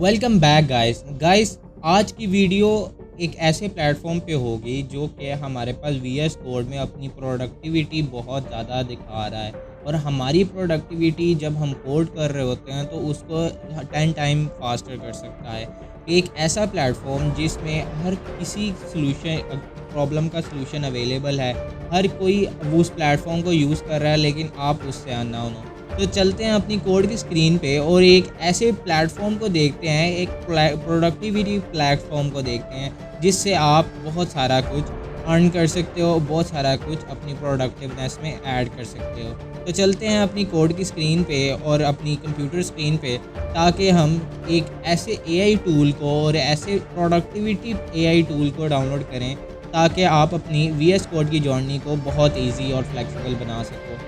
Welcome back guys. आज की video एक ऐसे प्लेटफॉर्म पे होगी जो कि हमारे पास वीएस कोड में अपनी प्रोडक्टिविटी बहुत ज़्यादा दिखा रहा है। और हमारी प्रोडक्टिविटी जब हम कोड कर रहे होते हैं तो उसको 10 टाइम फास्टर कर सकता है। एक ऐसा प्लेटफॉर्म जिसमें हर किसी सॉल्यूशन प्रॉब्लम का सॉल्यूशन अवेलेबल है। हर कोई उस प्लेटफॉर्म को यूज़ कर रहा है, लेकिन आप उससे अननोन हो। तो चलते हैं अपनी कोड की स्क्रीन पे और एक ऐसे प्लेटफॉर्म को देखते हैं, एक प्रोडक्टिविटी प्लेटफॉर्म को देखते हैं जिससे आप बहुत सारा कुछ अर्न कर सकते हो, बहुत सारा कुछ अपनी प्रोडक्टिवनेस में ऐड कर सकते हो। तो चलते हैं अपनी कोड की स्क्रीन पे और अपनी कंप्यूटर स्क्रीन पे, ताकि हम एक ऐसे एआई टूल को और ऐसे प्रोडक्टिविटी एआई टूल को डाउनलोड करें ताकि आप अपनी वीएस कोड की जर्नी को बहुत ईजी और फ्लेक्सिबल बना सको।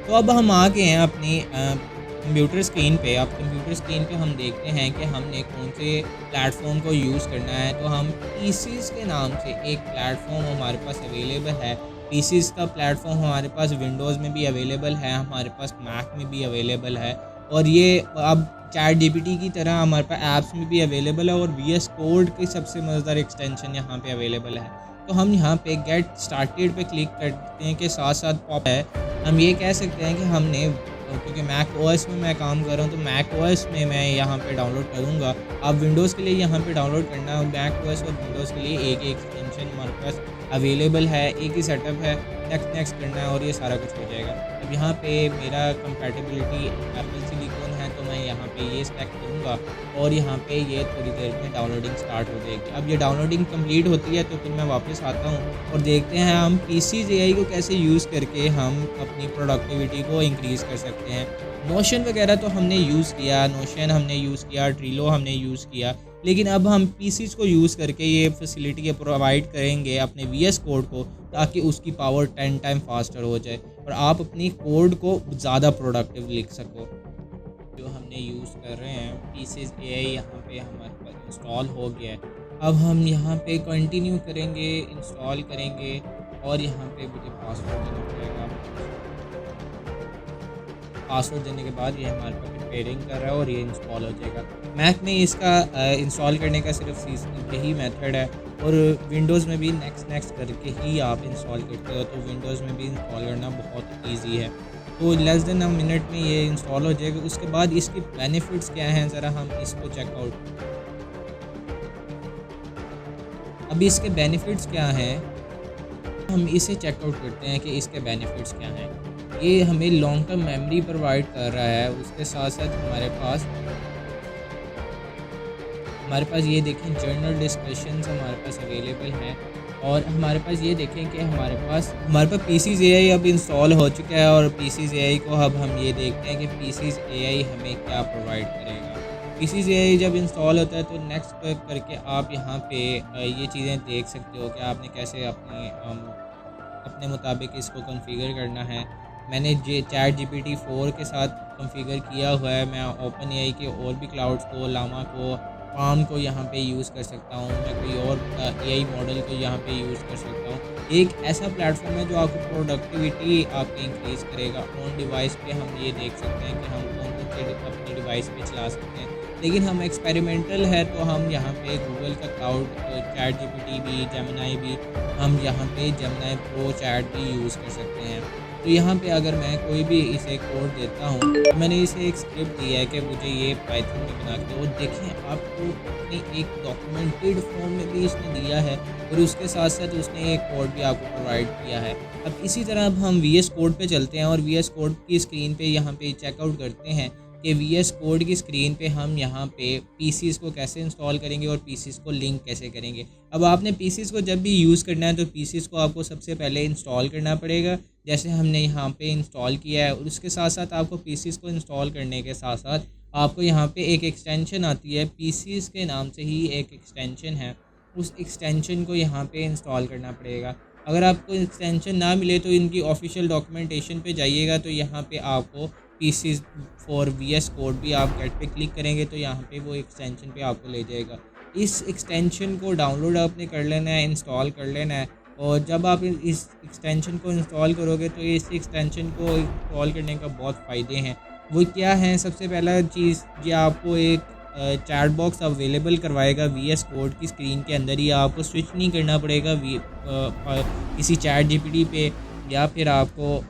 तो अब हम आ गए हैं अपनी कंप्यूटर स्क्रीन पे। अब कंप्यूटर स्क्रीन पे हम देखते हैं कि हमने कौन से प्लेटफॉर्म को यूज़ करना है। तो हम पीसीज़ के नाम से एक प्लेटफॉर्म हमारे पास अवेलेबल है। पीसीज़ का प्लेटफॉर्म हमारे पास विंडोज़ में भी अवेलेबल है, हमारे पास मैक में भी अवेलेबल है, और ये अब चैट जीपीटी की तरह हमारे पास ऐप्स में भी अवेलेबल है, और वीएस कोड की सबसे मज़ेदार एक्सटेंशन यहाँ पे अवेलेबल है। तो हम यहाँ पे गेट स्टार्टेड पे क्लिक करते हैं कि साथ साथ पॉप है। हम ये कह सकते हैं कि हमने, क्योंकि मैक ओएस में मैं काम कर रहा हूँ तो मैक ओएस में मैं यहाँ पे डाउनलोड करूँगा। आप विंडोज़ के लिए यहाँ पे डाउनलोड करना है। मैक ओएस और विंडोज़ के लिए एक एक्सटेंशन हमारे पास अवेलेबल है, एक ही सेटअप है। नेक्स्ट नेक्स्ट करना है और ये सारा कुछ हो जाएगा। अब यहाँ पे मेरा कंपैटिबिलिटी एप्पल सिलिकॉन है, तो मैं यहाँ पे ये सेलेक्ट करूँगा और यहाँ पे ये थोड़ी देर में डाउनलोडिंग स्टार्ट हो जाएगी। अब ये डाउनलोडिंग कंप्लीट होती है तो फिर मैं वापस आता हूँ और देखते हैं हम पीसीज़ एआई को कैसे यूज़ करके हम अपनी प्रोडक्टिविटी को इंक्रीज़ कर सकते हैं। नोशन वगैरह तो हमने यूज़ किया, नोशन हमने यूज़ किया, ट्रिलो हमने यूज़ किया, लेकिन अब हम पीसीज़ को यूज़ करके ये फैसिलिटी के प्रोवाइड करेंगे अपने वीएस कोड को, ताकि उसकी पावर 10 टाइम फास्टर हो जाए और आप अपनी कोड को ज़्यादा प्रोडक्टिव लिख सको। जो हमने यूज़ कर रहे हैं पीसीज़ एआई यहाँ पे हमारे पास इंस्टॉल हो गया है। अब हम यहाँ पे कंटिन्यू करेंगे, इंस्टॉल करेंगे, और यहाँ पे मुझे पासवर्ड देना पड़ेगा। पासवर्ड देने के बाद ये हमारे पास प्रिपेयरिंग कर रहा है और ये इंस्टॉल हो जाएगा। मैक में इसका इंस्टॉल करने का सिर्फ यही मेथड है, और विंडोज़ में भी नेक्स्ट नेक्स्ट करके ही आप इंस्टॉल करते हो, तो विंडोज़ में भी इंस्टॉल करना बहुत ईजी है। तो लेस देन अ मिनट में ये इंस्टॉल हो जाएगा। उसके बाद इसके बेनिफिट्स क्या हैं, ज़रा हम इसको चेकआउट। अब इसके बेनिफिट्स क्या हैं, हम इसे चेकआउट करते हैं कि इसके बेनिफिट्स क्या हैं। ये हमें लॉन्ग टर्म मेमोरी प्रोवाइड कर रहा है। उसके साथ साथ हमारे पास ये देखें जर्नल डिस्कशंस हमारे पास अवेलेबल हैं, और हमारे पास ये देखें कि हमारे पास पीसीज़ एआई अब इंस्टॉल हो चुका है। और पीसीज़ एआई को अब हम ये देखते हैं कि पीसीज़ एआई हमें क्या प्रोवाइड करेगा। पीसीज़ एआई जब इंस्टॉल होता है तो नेक्स्ट करके आप यहाँ पे ये चीज़ें देख सकते हो कि आपने कैसे अपने मुताबिक इसको कॉन्फ़िगर करना है। मैंने चैट जीपीटी 4 के साथ कॉन्फ़िगर किया हुआ है। मैं ओपन एआई के और भी क्लाउड्स को, लामा को, पाम को यहाँ पे यूज़ कर सकता हूँ। मैं कोई और एआई मॉडल को यहाँ पे यूज़ कर सकता हूँ। एक ऐसा प्लेटफॉर्म है जो आपको प्रोडक्टिविटी आपकी इंक्रीज़ करेगा। ऑन डिवाइस पे हम ये देख सकते हैं कि हम कौन से अपनी डिवाइस पे चला सकते हैं, लेकिन हम एक्सपेरिमेंटल है तो हम यहाँ पे गूगल का क्लाउड, चैट जीपीटी भी, जेमिनी भी, हम यहाँ पे जेमिनी प्रो चैट भी यूज़ कर सकते हैं। तो यहाँ पे अगर मैं कोई भी इसे कोड देता हूँ, तो मैंने इसे एक स्क्रिप्ट दिया है कि मुझे ये पाइथन में बना के, और देखें आपको अपनी एक डॉक्यूमेंटेड फॉर्म में भी इसने दिया है, और उसके साथ साथ उसने एक कोड भी आपको प्रोवाइड किया है। अब इसी तरह अब हम वीएस कोड पे चलते हैं और वीएस कोड की स्क्रीन पे यहाँ पे चेकआउट करते हैं कि वीएस कोड की स्क्रीन पे हम यहाँ पे पीसीज़ को कैसे इंस्टॉल करेंगे और पीसीज़ को लिंक कैसे करेंगे। अब आपने पीसीज़ को जब भी यूज़ करना है तो पीसीज़ को आपको सबसे पहले इंस्टॉल करना पड़ेगा, जैसे हमने यहाँ पे इंस्टॉल किया है। और उसके साथ साथ आपको पीसीज़ को इंस्टॉल करने के साथ साथ आपको यहाँ पे एक एक्सटेंशन आती है, पीसीज़ के नाम से ही एक एक्सटेंशन है, उस एक्सटेंशन को यहाँ पे इंस्टॉल करना पड़ेगा। अगर आपको एक्सटेंशन ना मिले तो इनकी ऑफिशियल डॉक्यूमेंटेशन पे जाइएगा, तो यहाँ पे आपको पीसीज़ फॉर वीएस कोड भी, आप गेट पे क्लिक करेंगे तो यहाँ पे वो एक्सटेंशन पे आपको ले जाएगा। इस एक्सटेंशन को डाउनलोड आपने कर लेना है, इंस्टॉल कर लेना है, और जब आप इस एक्सटेंशन को इंस्टॉल करोगे तो इस एक्सटेंशन को इंस्टॉल करने का बहुत फ़ायदे हैं। वो क्या है, सबसे पहला चीज़ ये आपको एक चैट बॉक्स अवेलेबल करवाएगा वीएस कोड की स्क्रीन के अंदर ही। आपको स्विच नहीं करना पड़ेगा किसी चैट जीपीटी पे, या फिर आपको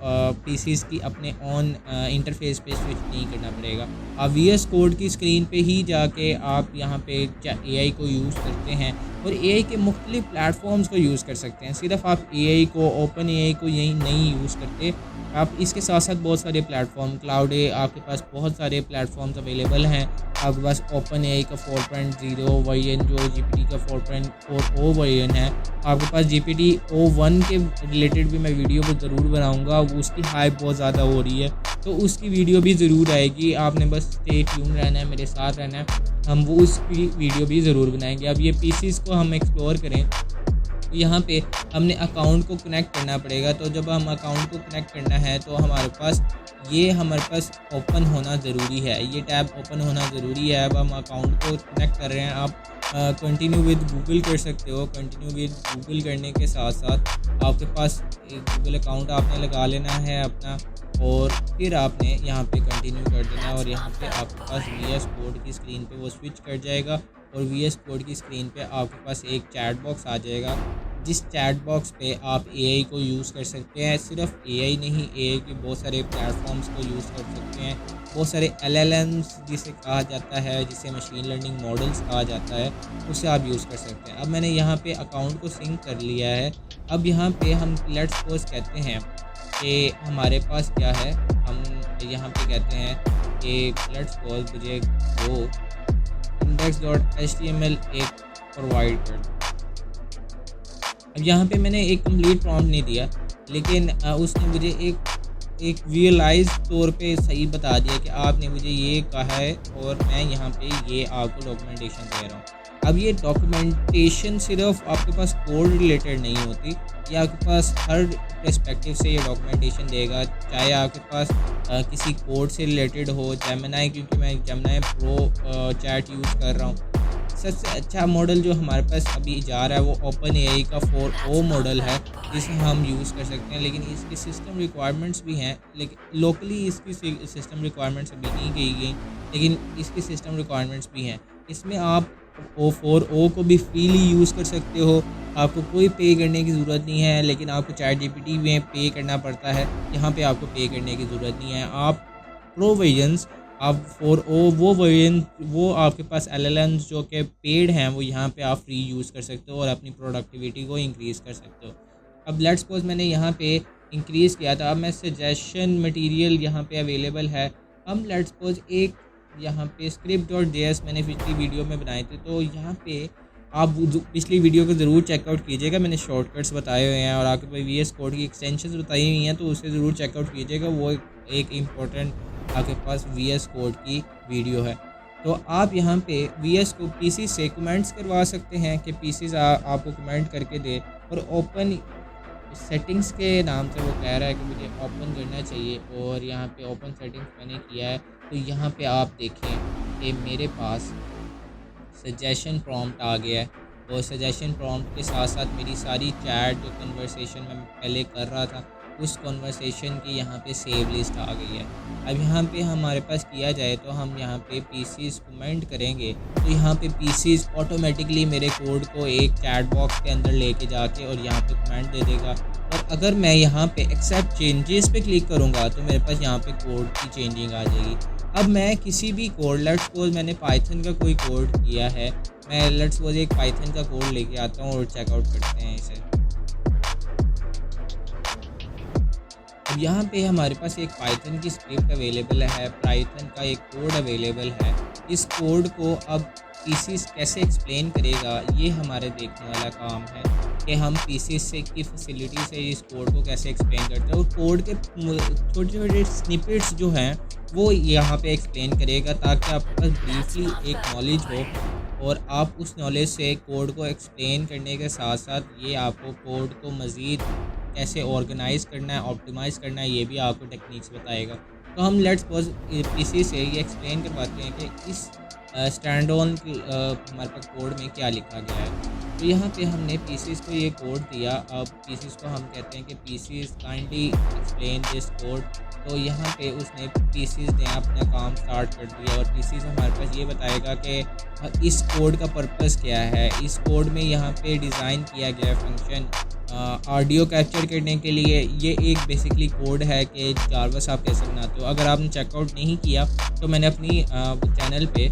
पीसीज की अपने ऑन इंटरफेस पे स्विच नहीं करना पड़ेगा। आप वीएस कोड की स्क्रीन पे ही जाके आप यहाँ पे एआई को यूज़ करते हैं और एआई के मुख्तलिफ प्लेटफॉर्म्स को यूज़ कर सकते हैं। सिर्फ आप एआई को, ओपन एआई को यही नहीं यूज़ करते, आप इसके साथ साथ बहुत सारे प्लेटफॉर्म, क्लाउड है आपके पास, बहुत सारे प्लेटफॉर्म्स अवेलेबल हैं आपके पास। ओपन एआई का 4.0 वर्जन, जो जीपीटी का 4.40 वर्जन है आपके पास। जीपीटी O1 के रिलेटेड भी मैं वीडियो को ज़रूर बनाऊंगा, वो उसकी हाइप बहुत ज़्यादा हो रही है, तो उसकी वीडियो भी ज़रूर आएगी। आपने बस स्टे ट्यून रहना है, मेरे साथ रहना है, हम वो उसकी वीडियो भी ज़रूर बनाएंगे। अब ये पीसीस को हम एक्सप्लोर करें, यहाँ पे हमने अकाउंट को कनेक्ट करना पड़ेगा। तो जब हम अकाउंट को कनेक्ट करना है तो हमारे पास ओपन होना ज़रूरी है, ये टैब ओपन होना ज़रूरी है। अब हम अकाउंट को कनेक्ट कर रहे हैं, आप कंटिन्यू विद गूगल कर सकते हो। कंटिन्यू विद गूगल करने के साथ साथ आपके पास एक गूगल अकाउंट आपने लगा लेना है अपना, और फिर आपने यहाँ पे कंटिन्यू कर देना है और यहाँ पे आपके पास वीएस कोड की स्क्रीन पे वो स्विच कर जाएगा और वीएस कोड की स्क्रीन पे आपके पास एक चैट बॉक्स आ जाएगा, जिस चैट बॉक्स पे आप एआई को यूज़ कर सकते हैं। सिर्फ एआई नहीं, एआई के बहुत सारे प्लेटफॉर्म्स को यूज़ कर सकते हैं, बहुत सारे एलएलएम्स जिसे कहा जाता है, जिसे मशीन लर्निंग मॉडल्स कहा जाता है, उसे आप यूज़ कर सकते हैं। अब मैंने यहाँ पे अकाउंट को सिंक कर लिया है। अब यहाँ पे हम लेट्स सपोज कहते हैं कि हमारे पास क्या है, हम यहाँ पे कहते हैं कि लेट्स सपोज मुझे गो index.html एक प्रोवाइड कर दो। अब यहाँ पे मैंने एक कंप्लीट प्रॉम्प्ट नहीं दिया, लेकिन उसने मुझे एक विजुअलाइज तौर पे सही बता दिया कि आपने मुझे ये कहा है और मैं यहाँ पे ये आपको डॉक्यूमेंटेशन दे रहा हूँ। अब ये डॉक्यूमेंटेशन सिर्फ आपके पास कोड रिलेटेड नहीं होती, ये आपके पास हर पर्सपेक्टिव से ये डॉक्यूमेंटेशन देगा। चाहे आपके पास किसी कोड से रिलेटेड हो, जेमिनी, क्योंकि मैं जेमिनी प्रो चैट यूज़ कर रहा हूँ। सबसे अच्छा मॉडल जो हमारे पास अभी जा रहा है वो ओपन एआई का 4o मॉडल है, जिसे हम यूज़ कर सकते हैं। लेकिन इसकी सिस्टम रिक्वायरमेंट्स भी हैं, लेकिन लोकली इसकी सिस्टम रिक्वायरमेंट्स अभी नहीं की गई, लेकिन इसकी सिस्टम रिक्वायरमेंट्स भी हैं। इसमें आप O4o को भी फ्रीली यूज़ कर सकते हो, आपको कोई पे करने की ज़रूरत नहीं है। लेकिन आपको चैट जीपीटी में पे करना पड़ता है, यहाँ पे आपको पे करने की ज़रूरत नहीं है। आप प्रोविजंस, आप 4o वो वर्जन, वो आपके पास एलएलएम्स जो कि पेड हैं, वो यहाँ पे आप फ्री यूज़ कर सकते हो और अपनी प्रोडक्टिविटी को इंक्रीज़ कर सकते हो। अब लेट्स सपोज मैंने यहाँ पे इंक्रीज़ किया था, अब मैं सजेशन मटेरियल यहाँ पे अवेलेबल है। हम लेट्स सपोज एक यहाँ पे script.js मैंने पिछली वीडियो में बनाए थे, तो यहाँ पे आप पिछली वीडियो को ज़रूर चेकआउट कीजिएगा, मैंने शॉर्टकट्स बताए हुए हैं और आपके पास वीएस कोड की एक्सटेंशंस बताई हुई हैं, तो उसे ज़रूर चेकआउट कीजिएगा। वो एक इम्पोर्टेंट आपके पास वीएस कोड की वीडियो है। तो आप यहाँ पे वीएस को पीसी से कमेंट्स करवा सकते हैं कि पीसीज आपको कमेंट करके दे, और ओपन सेटिंग्स के नाम से वो कह रहा है कि मुझे ओपन करना चाहिए, और यहाँ पे ओपन सेटिंग्स मैंने किया है। तो यहाँ पे आप देखें कि मेरे पास सजेशन प्रॉम्प्ट आ गया है, और सजेशन प्रॉम्प्ट के साथ साथ मेरी सारी चैट जो कन्वर्सेशन मैं पहले कर रहा था, उस कन्वर्सेशन की यहाँ पे सेव लिस्ट आ गई है। अब यहाँ पे हमारे पास किया जाए तो हम यहाँ पे पीसीज कमेंट करेंगे, तो यहाँ पे पीसीज ऑटोमेटिकली मेरे कोड को एक चैट बॉक्स के अंदर लेके जाके और यहाँ पे कमेंट दे देगा। और अगर मैं यहाँ पे एक्सेप्ट चेंजेस पे क्लिक करूँगा तो मेरे पास यहाँ पे कोड की चेंजिंग आ जाएगी। अब मैं किसी भी कोड, लेट्स सपोज मैंने पाइथन का कोई कोड किया है, मैं लेट्स सपोज एक पाइथन का कोड लेके आता हूँ और चेकआउट करते हैं इसे। अब यहाँ पे हमारे पास एक पाइथन की स्क्रिप्ट अवेलेबल है, पाइथन का एक कोड अवेलेबल है। इस कोड को अब पीसी कैसे एक्सप्लेन करेगा, ये हमारे देखने वाला काम है कि हम पीसी से की फैसिलिटी से इस कोड को कैसे एक्सप्लेन करते हैं। और कोड के छोटे छोटे स्निपेट्स जो हैं वो यहाँ पे एक्सप्लेन करेगा, ताकि आपके पास ब्रीफली एक नॉलेज हो और आप उस नॉलेज से कोड को एक्सप्लेन करने के साथ साथ ये आपको कोड को मज़ीद कैसे ऑर्गेनाइज़ करना है, ऑप्टिमाइज़ करना है, ये भी आपको टेक्निक्स बताएगा। तो हम लेट्स सपोज पीसी से ये एक्सप्लेन करवाते हैं कि इस स्टैंड ऑन हमारे पास कोड में क्या लिखा गया है। तो यहाँ पे हमने पीसीज़ को ये कोड दिया। अब पीसीज़ को हम कहते हैं कि pieces kindly explain this code. तो यहाँ पे उसने पीसीज़ ने अपना काम स्टार्ट कर दिया और पीसीज़ हमारे पास ये बताएगा कि इस कोड का पर्पस क्या है। इस कोड में यहाँ पे डिज़ाइन किया गया फंक्शन ऑडियो कैप्चर करने के लिए। ये एक बेसिकली कोड है कि जारवस आप कैसे बनाते हो। अगर आपने चेकआउट नहीं किया तो मैंने अपनी चैनल पे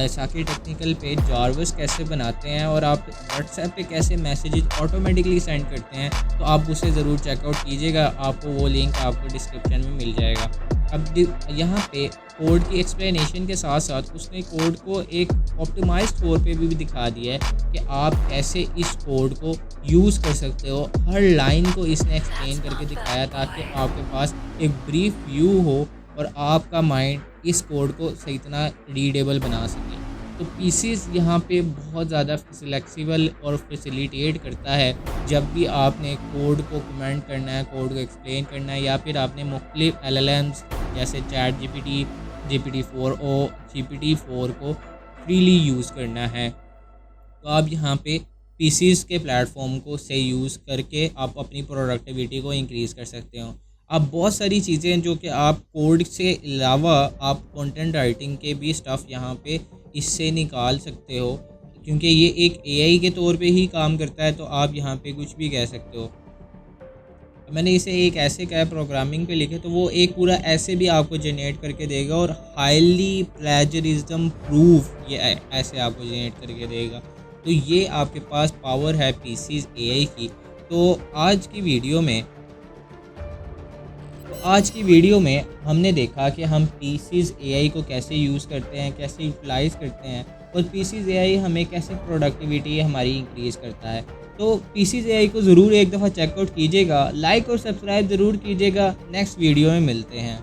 साकिर टेक्निकल पे जारवस कैसे बनाते हैं और आप व्हाट्सएप पे कैसे मैसेजेस ऑटोमेटिकली सेंड करते हैं, तो आप उसे ज़रूर चेकआउट कीजिएगा। आपको वो लिंक आपको डिस्क्रिप्शन में मिल जाएगा। अब यहाँ पे कोड की एक्सप्लेनेशन के साथ साथ उसने कोड को एक ऑप्टिमाइज्ड तौर पे भी दिखा दिया है कि आप कैसे इस कोड को यूज़ कर सकते हो। हर लाइन को इसने एक्सप्लेन करके दिखाया ताकि आपके पास एक ब्रीफ व्यू हो और आपका माइंड इस कोड को सही तरह रीडेबल बना सके। तो पीसीज़ यहाँ पे बहुत ज़्यादा फ्लेक्सिबल और फैसिलिटेट करता है जब भी आपने कोड को कमेंट करना है, कोड को एक्सप्लेन करना है, या फिर आपने मुख्तलिफ LLMs जैसे चैट GPT, GPT-4o, GPT-4 को फ्रीली यूज़ करना है। तो आप यहाँ पे पीसीज़ के प्लेटफॉर्म को से यूज़ करके आप अपनी प्रोडक्टिविटी को इंक्रीज़ कर सकते हो। अब बहुत सारी चीज़ें जो कि आप कोड से अलावा आप कंटेंट राइटिंग के भी स्टफ़ यहाँ पे इससे निकाल सकते हो, क्योंकि ये एक एआई के तौर पे ही काम करता है। तो आप यहाँ पे कुछ भी कह सकते हो। मैंने इसे एक ऐसे कहा प्रोग्रामिंग पे लिखे तो वो एक पूरा ऐसे भी आपको जनरेट करके देगा और हाईली प्लेजरिज्म प्रूफ ये ऐसे आपको जनरेट करके देगा। तो ये आपके पास पावर है पीसीज़ एआई की। तो आज की वीडियो में हमने देखा कि हम पीसीज़ एआई को कैसे यूज़ करते हैं, कैसे यूटिलाइज़ करते हैं और पीसीज़ एआई हमें कैसे प्रोडक्टिविटी हमारी इंक्रीज़ करता है। तो पीसीज़ एआई को ज़रूर एक दफ़ा चेकआउट कीजिएगा, लाइक और सब्सक्राइब ज़रूर कीजिएगा। नेक्स्ट वीडियो में मिलते हैं।